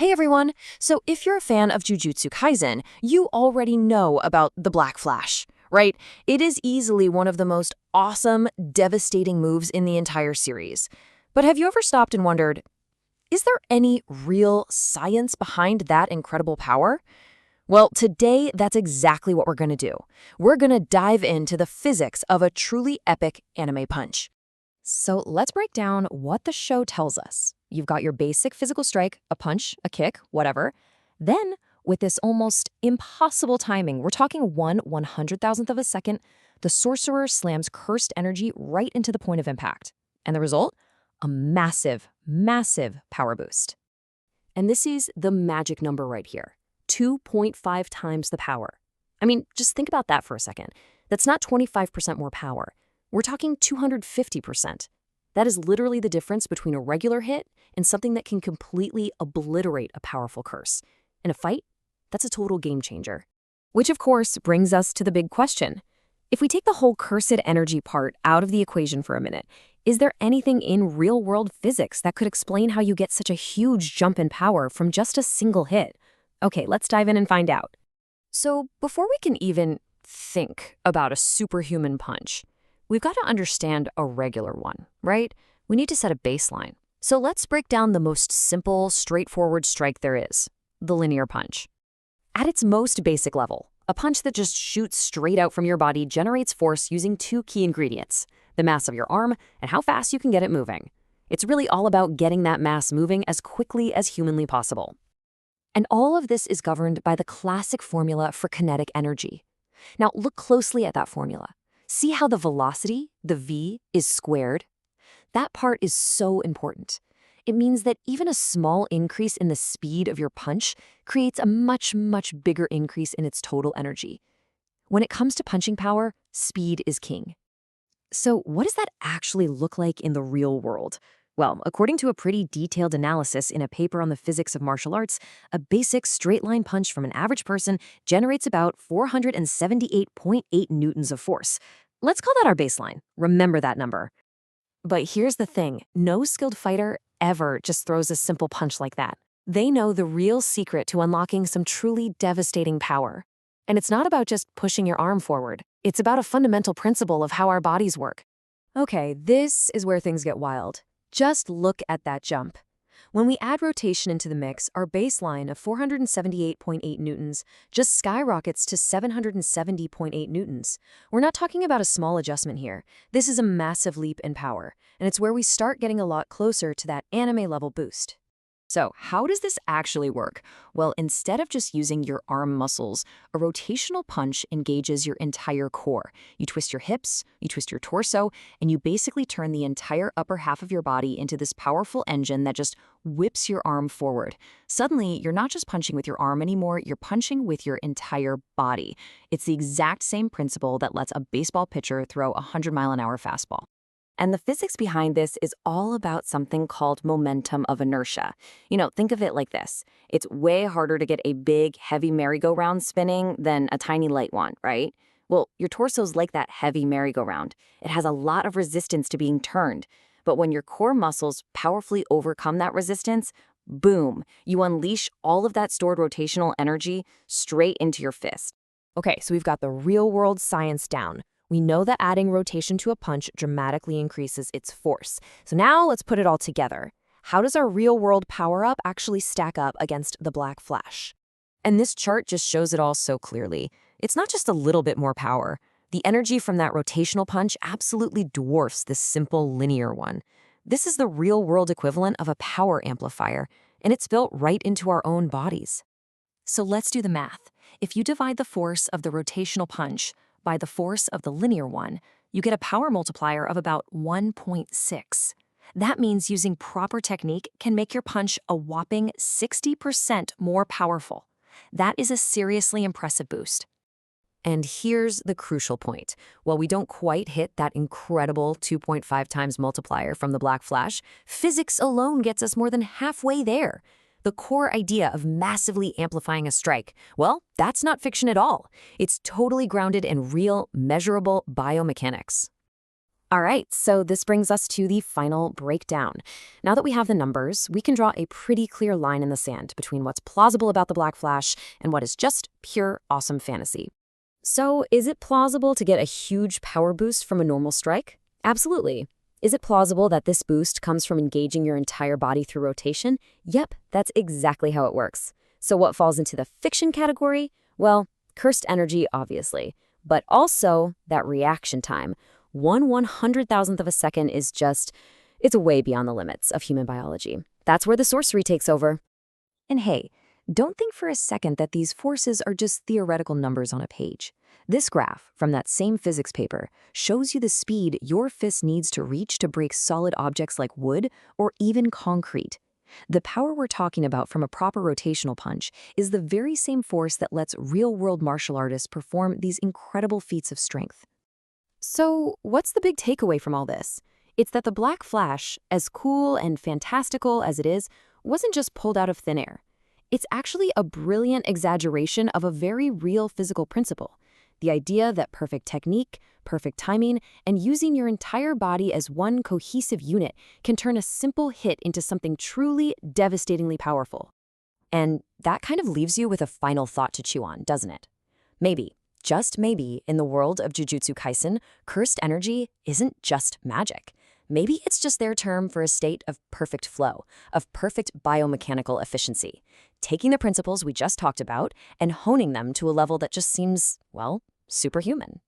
Hey everyone! So if you're a fan of Jujutsu Kaisen, you already know about the Black Flash, right? It is easily one of the most awesome, devastating moves in the entire series. But have you ever stopped and wondered, is there any real science behind that incredible power? Well, today that's exactly what we're going to do. We're going to dive into the physics of a truly epic anime punch. So let's break down what the show tells us. You've got your basic physical strike, a punch, a kick, whatever. Then, with this almost impossible timing, we're talking 1/100,000th of a second, the sorcerer slams cursed energy right into the point of impact. And the result? A massive, massive power boost. And this is the magic number right here. 2.5 times the power. I mean, just think about that for a second. That's not 25% more power. We're talking 250%. That is literally the difference between a regular hit and something that can completely obliterate a powerful curse. In a fight, that's a total game changer. Which, of course, brings us to the big question. If we take the whole cursed energy part out of the equation for a minute, is there anything in real-world physics that could explain how you get such a huge jump in power from just a single hit? Okay, let's dive in and find out. So, before we can even think about a superhuman punch, we've got to understand a regular one, right? We need to set a baseline. So let's break down the most simple, straightforward strike there is, the linear punch. At its most basic level, a punch that just shoots straight out from your body generates force using two key ingredients, the mass of your arm and how fast you can get it moving. It's really all about getting that mass moving as quickly as humanly possible. And all of this is governed by the classic formula for kinetic energy. Now look closely at that formula. See how the velocity, the v, is squared? That part is so important. It means that even a small increase in the speed of your punch creates a much, much bigger increase in its total energy. When it comes to punching power, speed is king. So what does that actually look like in the real world? Well, according to a pretty detailed analysis in a paper on the physics of martial arts, a basic straight-line punch from an average person generates about 478.8 newtons of force. Let's call that our baseline. Remember that number. But here's the thing. No skilled fighter ever just throws a simple punch like that. They know the real secret to unlocking some truly devastating power. And it's not about just pushing your arm forward. It's about a fundamental principle of how our bodies work. Okay, this is where things get wild. Just look at that jump. When we add rotation into the mix, our baseline of 478.8 newtons just skyrockets to 770.8 newtons. We're not talking about a small adjustment here. This is a massive leap in power, and it's where we start getting a lot closer to that anime-level boost. So how does this actually work? Well, instead of just using your arm muscles, a rotational punch engages your entire core. You twist your hips, you twist your torso, and you basically turn the entire upper half of your body into this powerful engine that just whips your arm forward. Suddenly, you're not just punching with your arm anymore, you're punching with your entire body. It's the exact same principle that lets a baseball pitcher throw a 100-mile-an-hour fastball. And the physics behind this is all about something called momentum of inertia. Think of it like this. It's way harder to get a big, heavy merry-go-round spinning than a tiny light one, right? Well, your torso's like that heavy merry-go-round. It has a lot of resistance to being turned. But when your core muscles powerfully overcome that resistance, boom, you unleash all of that stored rotational energy straight into your fist. Okay, so we've got the real-world science down. We know that adding rotation to a punch dramatically increases its force. So now let's put it all together. How does our real-world power-up actually stack up against the Black Flash? And this chart just shows it all so clearly. It's not just a little bit more power. The energy from that rotational punch absolutely dwarfs this simple linear one. This is the real-world equivalent of a power amplifier, and it's built right into our own bodies. So let's do the math. If you divide the force of the rotational punch by the force of the linear one, you get a power multiplier of about 1.6. That means using proper technique can make your punch a whopping 60% more powerful. That is a seriously impressive boost. And here's the crucial point. While we don't quite hit that incredible 2.5 times multiplier from the Black Flash, physics alone gets us more than halfway there. The core idea of massively amplifying a strike, well, that's not fiction at all. It's totally grounded in real, measurable biomechanics. All right, so this brings us to the final breakdown. Now that we have the numbers, we can draw a pretty clear line in the sand between what's plausible about the Black Flash and what is just pure awesome fantasy. So, is it plausible to get a huge power boost from a normal strike? Absolutely. Is it plausible that this boost comes from engaging your entire body through rotation? Yep, that's exactly how it works. So what falls into the fiction category? Well, cursed energy, obviously, but also that reaction time. 1/100,000th of a second is just, it's way beyond the limits of human biology. That's where the sorcery takes over. And hey, don't think for a second that these forces are just theoretical numbers on a page. This graph from that same physics paper shows you the speed your fist needs to reach to break solid objects like wood or even concrete. The power we're talking about from a proper rotational punch is the very same force that lets real-world martial artists perform these incredible feats of strength. So, what's the big takeaway from all this? It's that the Black Flash, as cool and fantastical as it is, wasn't just pulled out of thin air. It's actually a brilliant exaggeration of a very real physical principle. The idea that perfect technique, perfect timing, and using your entire body as one cohesive unit can turn a simple hit into something truly devastatingly powerful. And that kind of leaves you with a final thought to chew on, doesn't it? Maybe, just maybe, in the world of Jujutsu Kaisen, cursed energy isn't just magic. Maybe it's just their term for a state of perfect flow, of perfect biomechanical efficiency, taking the principles we just talked about and honing them to a level that just seems, well, superhuman.